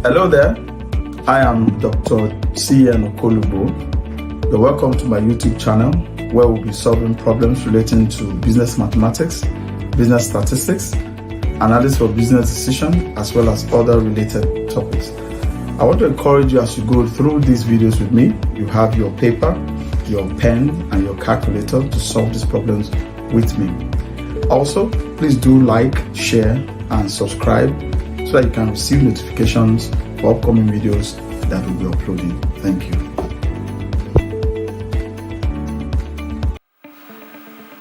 Hello there, I am Dr. C.N. Okolubo. You're welcome to my YouTube channel where we'll be solving problems relating to business mathematics, business statistics, analysis for business decision, as well as other related topics. I want to encourage you as you go through these videos with me, you have your paper, your pen, and your calculator to solve these problems with me. Also, please do like, share, and subscribe so that you can receive notifications for upcoming videos that we'll be uploading. Thank you.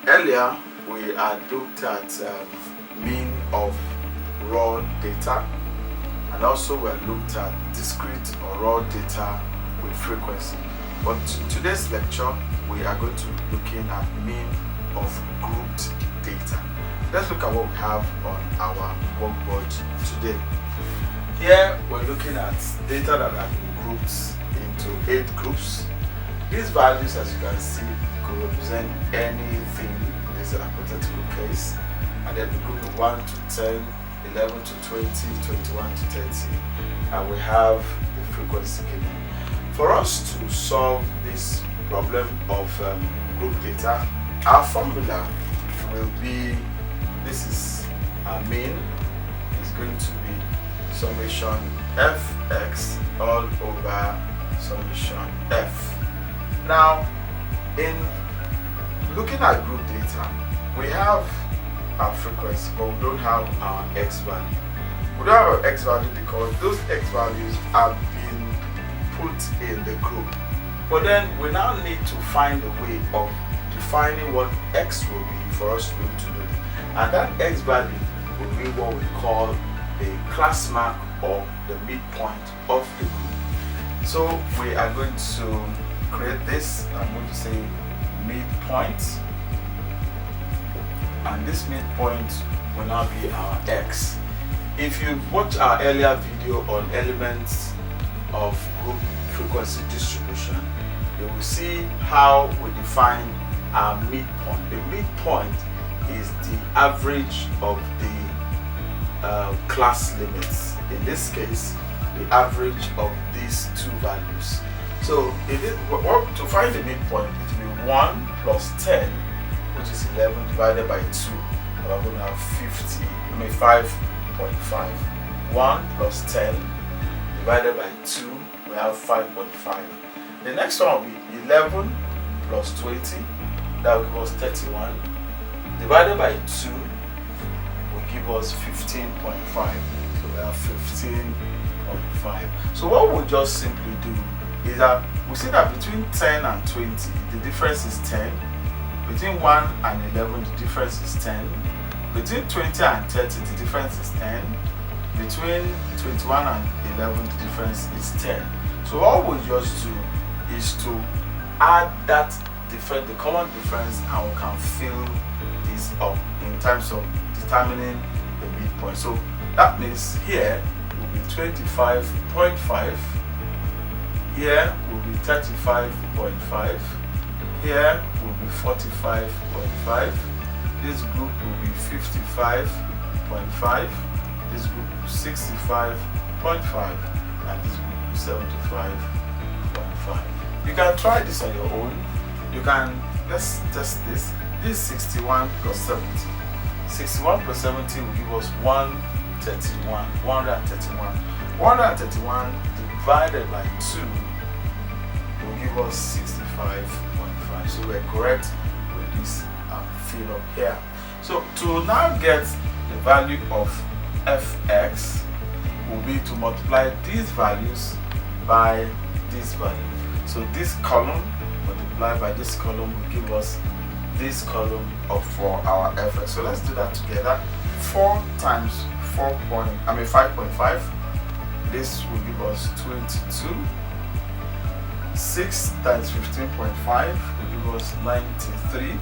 Earlier, we had looked at mean of raw data, and also we had looked at discrete or raw data with frequency. But today's lecture, we are going to be looking at mean of grouped data. Let's look at what we have on our workboard today. Here we're looking at data that have been grouped into 8 groups. These values, as you can see, could represent anything. This is a hypothetical case. And then we group 1 to 10, 11 to 20, 21 to 30, and we have the frequency given. For us to solve this problem of group data, our formula will be, this is our mean, is going to be summation fx all over summation f. Now, in looking at group data, we have our frequency, but we don't have our x value. We don't have our x value because those x values have been put in the group. But then we now need to find a way of defining what x will be for us to be able to do it. And that x value will be what we call the class mark or the midpoint of the group. So we are going to create this. I'm going to say midpoint, and this midpoint will now be our x. If you watch our earlier video on elements of group frequency distribution, you will see how we define our midpoint. The midpoint is the average of the class limits. In this case, the average of these two values. So to find the midpoint, it will be 1 plus 10, which is 11, divided by 2. We're going to have 5.5. 1 plus 10 divided by 2, we have 5.5. The next one will be 11 plus 20, that will give us 31. Divided by 2 will give us 15.5. So we have 15.5. So what we'll just simply do is that we see that between 10 and 20, the difference is 10. Between 1 and 11, the difference is 10. Between 20 and 30, the difference is 10. Between 21 and 11, the difference is 10. So all we'll just do is to add that the common difference, and we can fill this up in terms of determining the midpoint. So that means here will be 25.5, here will be 35.5, here will be 45.5, this group will be 55.5, this group will be 65.5, and this group will be 75.5. You can try this on your own. You can, let's test this. This is 61 plus 70. 61 plus 70 will give us 131. 131. 131 divided by 2 will give us 65.5. So we're correct with this fill up here. So to now get the value of fx will be to multiply these values by this value. So this column multiplied by this column will give us this column for our fx. So let's do that together. 4 times 5.5. This will give us 22. 6 times 15.5 will give us 93.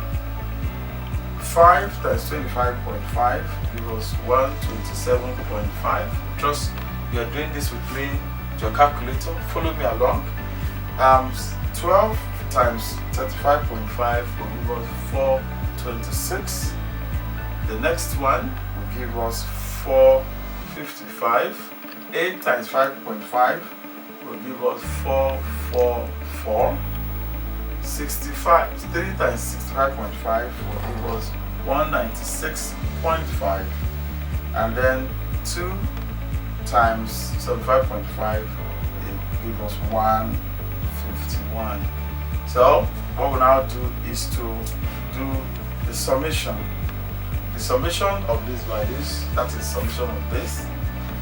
5 times 25.5 will give us 127.5. Trust you are doing this with me, your calculator. Follow me along. 12 times 35.5 will give us 426. The next one will give us 455. 8 times 5.5 will give us 444. 65, 3 times 65.5 will give us 196.5, and then 2 times 75.5 will give us 151. So what we now do is to do the summation. The summation of these values, that is summation of this,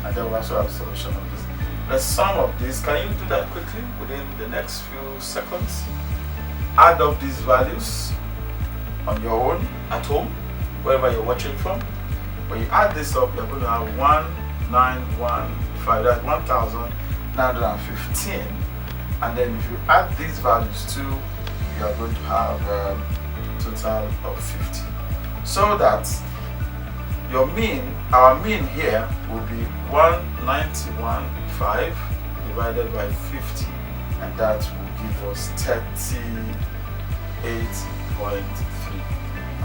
and then we also have summation of this. The sum of this, can you do that quickly within the next few seconds? Add up these values on your own at home, wherever you're watching from. When you add this up, you're going to have 1915, that's 1915. And then if you add these values too, you are going to have a total of 50. So that your mean, our mean here will be 1915 divided by 50, and that will give us 38.3,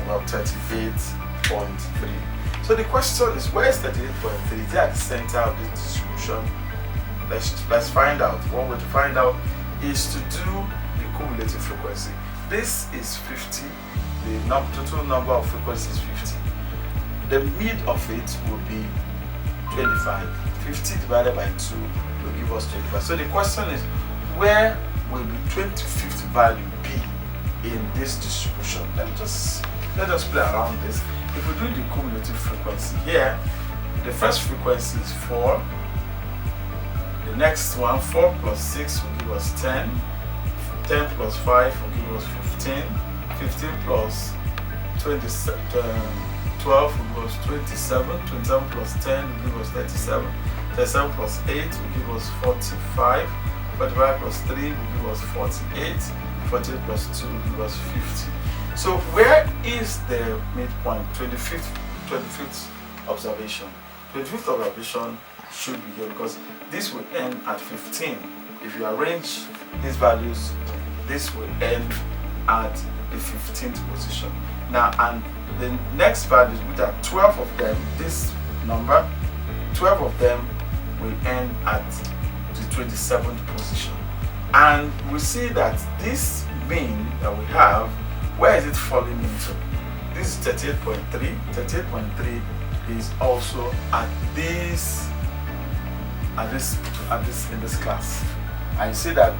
about 38.3. So the question is, where is 38.3? Is it at the center of this distribution? Let's find out. One way to find out is to do the cumulative frequency. This is 50. The total number of frequencies is 50. The mid of it will be 25. 50 divided by 2 will give us 25. So the question is, where will the 25th value be in this distribution? Let us play around this. If we do the cumulative frequency here, the first frequency is 4. The next one, 4 plus 6 will give us 10. 10 plus 5 will give us 15. 15 plus 12 will give us 27. 27 plus 10 will give us 37. 37 plus 8 will give us 45. 45 plus 3 will give us 48. 48 plus 2 will give us 50. So where is the midpoint? 25th observation. 25th observation should be here, because this will end at 15. If you arrange these values, this will end at the 15th position. Now, and the next values, which are 12 of them, this number, 12 of them will end at the 27th position. And we see that this mean that we have, where is it falling into? This is 38.3. 38.3 is also at this in this class. And you see that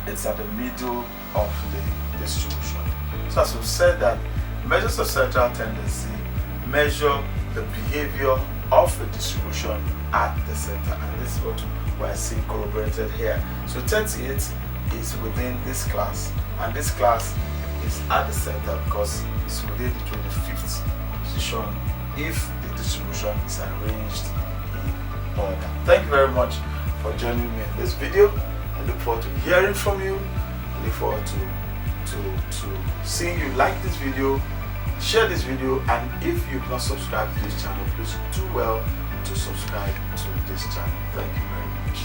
it's at the middle of the distribution. So as we've said, that measures of central tendency measure the behavior of the distribution at the center, and this is what we're seeing corroborated here. So 38 is within this class, and this class is at the center because it's within the 25th position if the distribution is arranged in order. Thank you very much for joining me in this video. I look forward to hearing from you. I look forward to seeing you like this video, share this video, and if you've not subscribed to this channel, please do well to subscribe to this channel. Thank you very much.